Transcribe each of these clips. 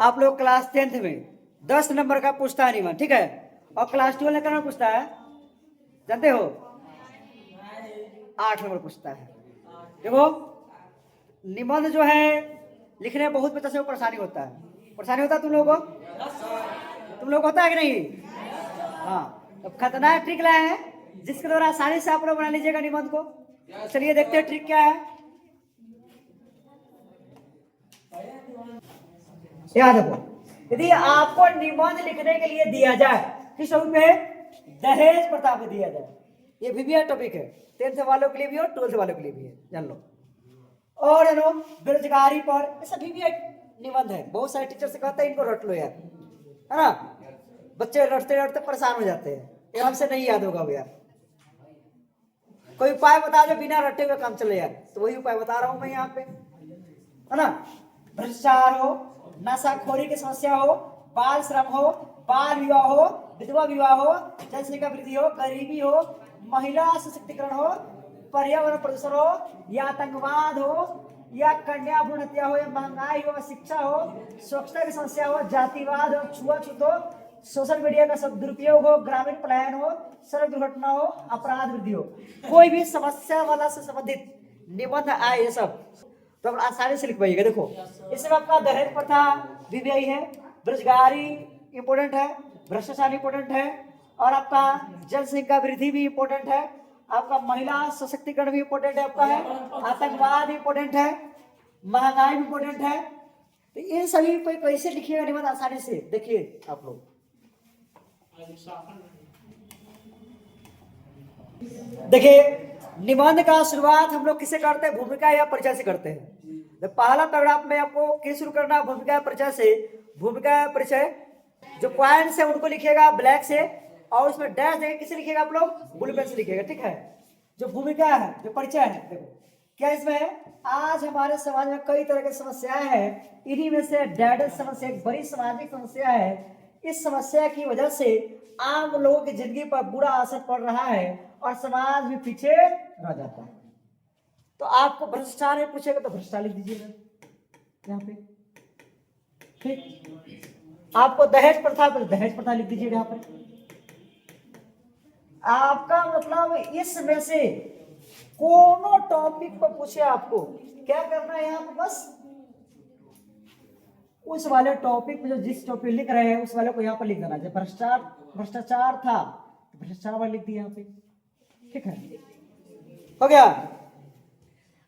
आप लोग class 10th में 10 नंबर का पूछता है निबंध, ठीक है, और क्लास 12 में कितना पूछता है जानते हो? 8 नंबर पूछता है। देखो निबंध जो है लिखने में बहुत बच्चा से परेशानी होता है। परेशानी होता है तुम लोगों को? तुम लोग को होता है कि नहीं? हाँ, तो खतरनाक ट्रिक लाए हैं जिसके द्वारा आसानी से आप लोग बना लीजिएगा निबंध को। चलिए देखते हैं ट्रिक क्या है। याद रखो, यदि आपको निबंध लिखने के लिए दिया जाए किस टॉपिक पे? दहेज प्रथा पे दिया जाए। ये भी टॉपिक है, 10th वालों के लिए भी और 12th वालों के लिए भी है, जान लो। और जानो बेरोजगारी पर, ऐसा भी निबंध है। बहुत सारे टीचर से कहते हैं इनको रट लो यार, है ना। बच्चे रटते रटते परेशान हो जाते हैं, ये हमसे नहीं याद होगा भैया। कोई उपाय बता दो बिना रटे हुए काम चले यार, तो वही उपाय बता रहा हूं मैं यहाँ पे, है ना। भ्रष्टाचार हो, नशाखोरी की समस्या हो, बाल श्रम हो, बाल विवाह हो, विधवा विवाह हो, जनसंख्या वृद्धि हो, गरीबी हो, महिला सशक्तिकरण हो, पर्यावरण प्रदूषण हो, या आतंकवाद हो, या कन्या भ्रूण हत्या हो, या महंगाई हो, शिक्षा हो, स्वच्छता की समस्या हो, जातिवाद हो, छुआछूत हो, सोशल मीडिया का सब दुरुपयोग हो, ग्रामीण पलायन हो, सड़क दुर्घटना हो, अपराध वृद्धि हो, कोई भी समस्या वाला से संबंधित निबंध आए ये सब तो आप आसानी से लिख पाइएगा। देखो इसमें आपका दहेज प्रथा भी है, बेरोजगारी इंपोर्टेंट है, भ्रष्टाचार इंपोर्टेंट है, और आपका जनसंख्या वृद्धि भी इंपोर्टेंट है, आपका महिला सशक्तिकरण भी इंपोर्टेंट है, आपका है आतंकवाद इंपोर्टेंट है, महंगाई भी इंपोर्टेंट है। तो इन सभी पे कैसे लिखिएगा निबंध आसानी से, देखिए आप लोग। देखिए निबंध का शुरुआत हम लोग किसे करते हैं? भूमिका या परिचय से करते हैं। तो पहला पैराग्राफ में आपको किस शुरू करना है? भूमिका या परिचय से। भूमिका या परिचय जो पॉइंट्स है उनको लिखिएगा ब्लैक से, और उसमें डैश देंगे, किसे लिखिएगा आप लोग? ब्लू पेन से लिखिएगा, ठीक है। जो भूमिका है, जो परिचय है, देखो क्या इसमें है? आज हमारे समाज में कई तरह की समस्याएं हैं, इन्हीं में से डैड समस्या एक बड़ी सामाजिक समस्या है। इस समस्या की वजह से आम लोगों की जिंदगी पर बुरा असर पड़ रहा है और समाज भी पीछे रह जाता है। तो आपको भ्रष्टाचार में पूछेगा तो भ्रष्टाचार लिख दीजिएगा यहाँ पे, ठीक। आपको दहेज प्रथा पर दहेज प्रथा लिख दीजिएगा यहाँ पर। आपका मतलब इसमें से कोनो टॉपिक पर पूछे आपको क्या करना है यहाँ पर? बस उस वाले टॉपिक में जो जिस टॉपिक लिख रहे हैं उस वाले को यहाँ पर लिख देना। जब भ्रष्टाचार था तो भ्रष्टाचार वाले लिख दिया यहाँ पे, ठीक है, हो गया।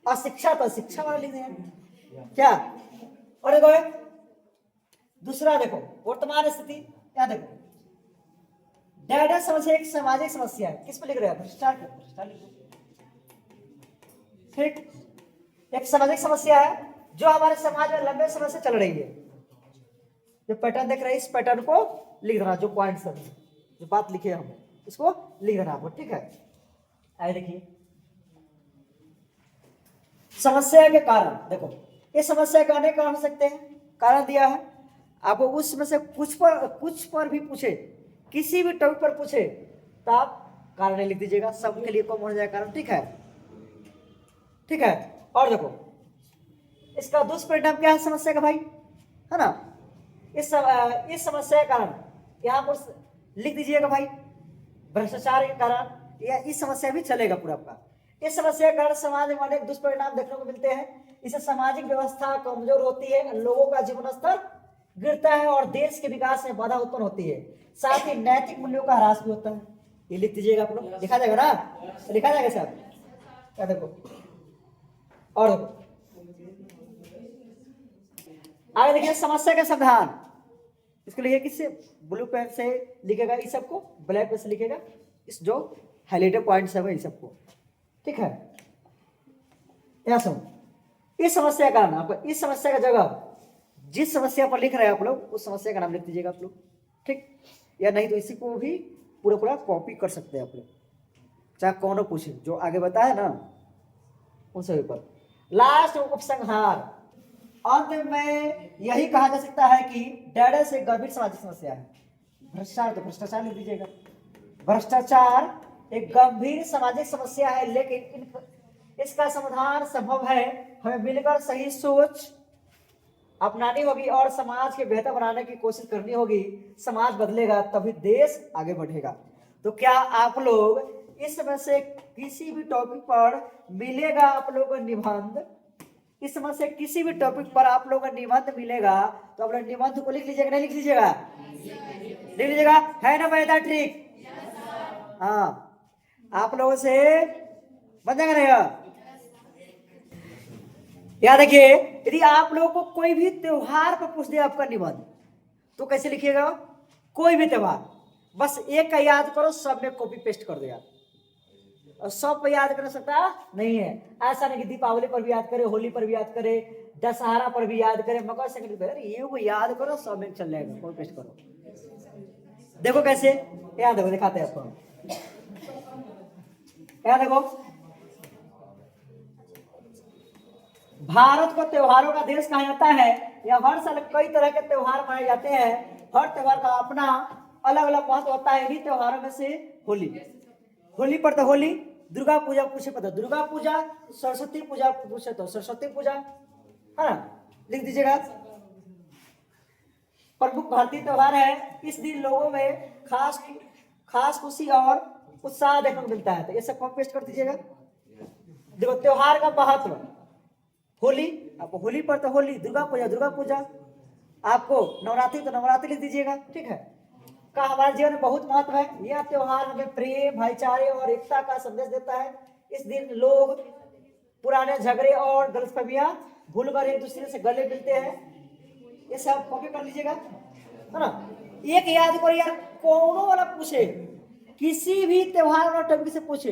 और शिक्षा तो शिक्षा वाला लिख दिया क्या। और देखो दूसरा, देखो वर्तमान स्थिति, क्या देखो डैड समस्या एक सामाजिक समस्या है, किस पे लिख रहे हैं? भ्रष्टाचार पे, भ्रष्टाचार लिख दो, ठीक। एक सामाजिक समस्या है जो हमारे समाज में लंबे समय से चल रही है। जो पैटर्न देख रहे हैं इस पैटर्न को लिख देना, जो पॉइंट्स है, जो बात लिखे हम इसको लिख देना आपको, ठीक है। आइए देखिए समस्या के कारण। देखो इस समस्या के अनेक कारण हो सकते हैं, कारण दिया है आपको। उसमें से कुछ पर भी पूछे, किसी भी टॉपिक पर पूछे तो आप कारण लिख दीजिएगा, सबके लिए कॉमन हो जाएगा कारण, ठीक है, ठीक है। और देखो इसका दुष्परिणाम क्या है समस्या का भाई, है ना। इस समस्या के कारण यहाँ पर लिख दीजिएगा भाई भ्रष्टाचार के कारण, या इस समस्या भी चलेगा पूरा आपका। इस समस्या के कारण समाज में अनेक दुष्परिणाम देखने को मिलते हैं। इससे सामाजिक व्यवस्था कमजोर होती है, लोगों का जीवन स्तर गिरता है और देश के विकास में बाधा उत्पन्न होती है। साथ ही नैतिक मूल्यों का ह्रास भी होता है। ये लिख दीजिएगा आप लोग, लिखा जाएगा ना, लिखा जाएगा साहब, क्या देखो। और देखो आगे देखिए समस्या का समाधान, इसके लिए किससे? ब्लू पेन से लिखेगा, इस सबको ब्लैक पेन से लिखेगा, इस जो हाइलाइटेड पॉइंट्स है वही सबको, ठीक है। यहां सुनो इस समस्या का नाम, आपको इस समस्या का जगह जिस समस्या पर लिख रहे हैं आप लोग उस समस्या का नाम लिख दीजिएगा आप लोग, ठीक। या नहीं तो इसी को भी पूरा कॉपी कर सकते हैं आप लोग, चाहे कौन पूछे जो आगे बताया ना उन सभी पर। लास्ट उपसंहार, अंत में यही कहा जा सकता है कि डैड से गंभीर सामाजिक समस्या है भ्रष्टाचार, तो भ्रष्टाचार लिख दीजिएगा। भ्रष्टाचार एक गंभीर सामाजिक समस्या है, लेकिन इसका समाधान संभव है। हमें मिलकर सही सोच, अपनानी होगी और समाज के बेहतर बनाने की कोशिश करनी होगी। समाज बदलेगा तभी देश आगे बढ़ेगा। तो क्या आप लोग इसमें से किसी भी टॉपिक पर मिलेगा आप लोगों को निबंध, इसमें से किसी भी टॉपिक पर आप लोगों को निबंध मिलेगा तो आप लोग निबंध को लिख लीजिएगा, नहीं लिख लीजिएगा? लिख लीजिएगा, है ना बेहतर ट्रिक? हाँ, आप लोगों से बन जाएगा रहेगा। याद रखिए, यदि आप लोगों को कोई भी त्योहार पर पूछ दे आपका निबंध तो कैसे लिखिएगा? कोई भी त्योहार, बस एक का याद करो, सब में कॉपी पेस्ट कर दो यार। और सब पर याद कर सकता नहीं है, ऐसा नहीं कि दीपावली पर भी याद करे, होली पर भी याद करे, दशहरा पर भी याद करे, मकर संक्रांति पर, ये को याद करो, सब में चल जाएगा, कॉपी पेस्ट करो। देखो कैसे याद, देखो दिखाते हैं आपको। याद देखो, भारत को त्योहारों का देश कहा जाता है। यहाँ हर साल कई तरह के त्योहार मनाए जाते हैं। हर त्योहार का अपना अलग अलग महत्व होता है। इन्हीं त्योहारों में से होली, होली पर तो होली, दुर्गा पूजा पूछे पता दुर्गा पूजा, सरस्वती पूजा पूछे तो सरस्वती पूजा, है ना? लिख दीजिएगा। प्रमुख भारतीय त्योहार है। इस दिन लोगों में खास खुशी और उत्साह देखने को मिलता है। तो ये सब कॉपी पेस्ट कर दीजिएगा। देखो त्योहार का महत्व, होली, आपको होली पर तो होली, दुर्गा पूजा, आपको नवरात्रि तो नवरात्रि लिख दीजिएगा, ठीक है? का हमारे जीवन में बहुत महत्व है। यह त्योहार हमें प्रेम, भाईचारे और एकता का संदेश देता है। इस दिन लोग पुराने झगड़े और गलतफहमियां भूलकर एक दूसरे से गले मिलते हैं। ये सब कॉपी कर लीजिएगा, है ना? एक याद करो यार, कौनों वाला पूछे, किसी भी त्योहार वाला टॉपिक से पूछे,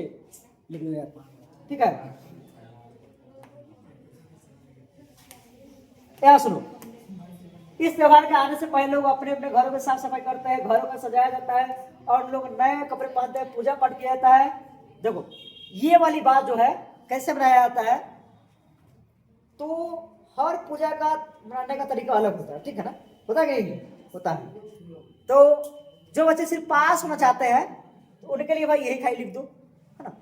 लिख लो यार, ठीक है? क्या सुनो, इस त्योहार के आने से पहले लोग अपने अपने घरों में साफ सफाई करते हैं, घरों को सजाया जाता है और लोग नए कपड़े पहनते हैं, पूजा पाठ किया जाता है। देखो ये वाली बात जो है कैसे बनाया जाता है, तो हर पूजा का मनाने का तरीका अलग होता है, ठीक है ना? होता है कि नहीं होता है? तो जो बच्चे सिर्फ पास होना चाहते हैं तो उनके लिए भाई यही खाई लिख दो, है ना?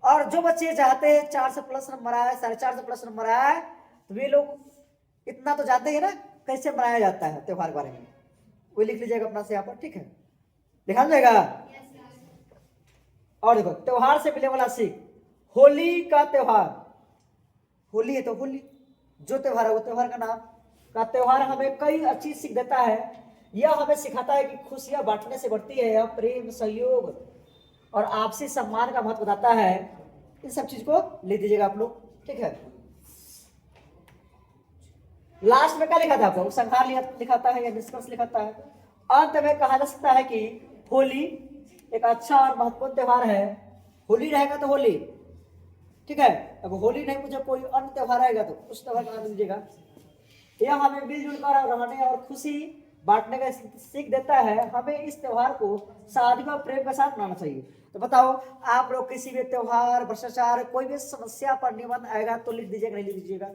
और जो बच्चे चाहते हैं 4 से प्लस नंबर आए, 4.5 से प्लस नंबर आए, तो वे लोग इतना तो जानते हैं ना कैसे मनाया जाता है त्योहार के बारे में, वो लिख लीजिएगा अपना से यहाँ पर, ठीक है? लिखा जाएगा। और देखो त्योहार से मिलने वाला सीख, होली का त्योहार, होली है तो होली, जो त्योहार है वो त्योहार का नाम का त्योहार हमें कई अच्छी सीख देता है। यह हमें सिखाता है कि खुशियां बांटने से बढ़ती है, यह प्रेम, सहयोग और आपसी सम्मान का महत्व बताता है। इन सब चीज को लिख दीजिएगा आप लोग, ठीक है? लास्ट में क्या लिखा था आपको? संहार लिखाता है या निष्कर्ष लिखाता है? अंत में कहा जा सकता है कि होली एक अच्छा और महत्वपूर्ण त्योहार है। होली रहेगा तो होली, ठीक है? अब होली नहीं, मुझे कोई अन्य त्योहार आएगा तो उस त्योहार का नाम दीजिएगा। यह हमें मिलजुल कर रहने और खुशी बांटने का सीख देता है। हमें इस त्योहार को सादगी और प्रेम के साथ मनाना चाहिए। तो बताओ आप लोग किसी भी त्योहार, भ्रष्टाचार, कोई भी समस्या पर निबंध आएगा तो लिख दीजिएगा, नहीं लिख दीजिएगा?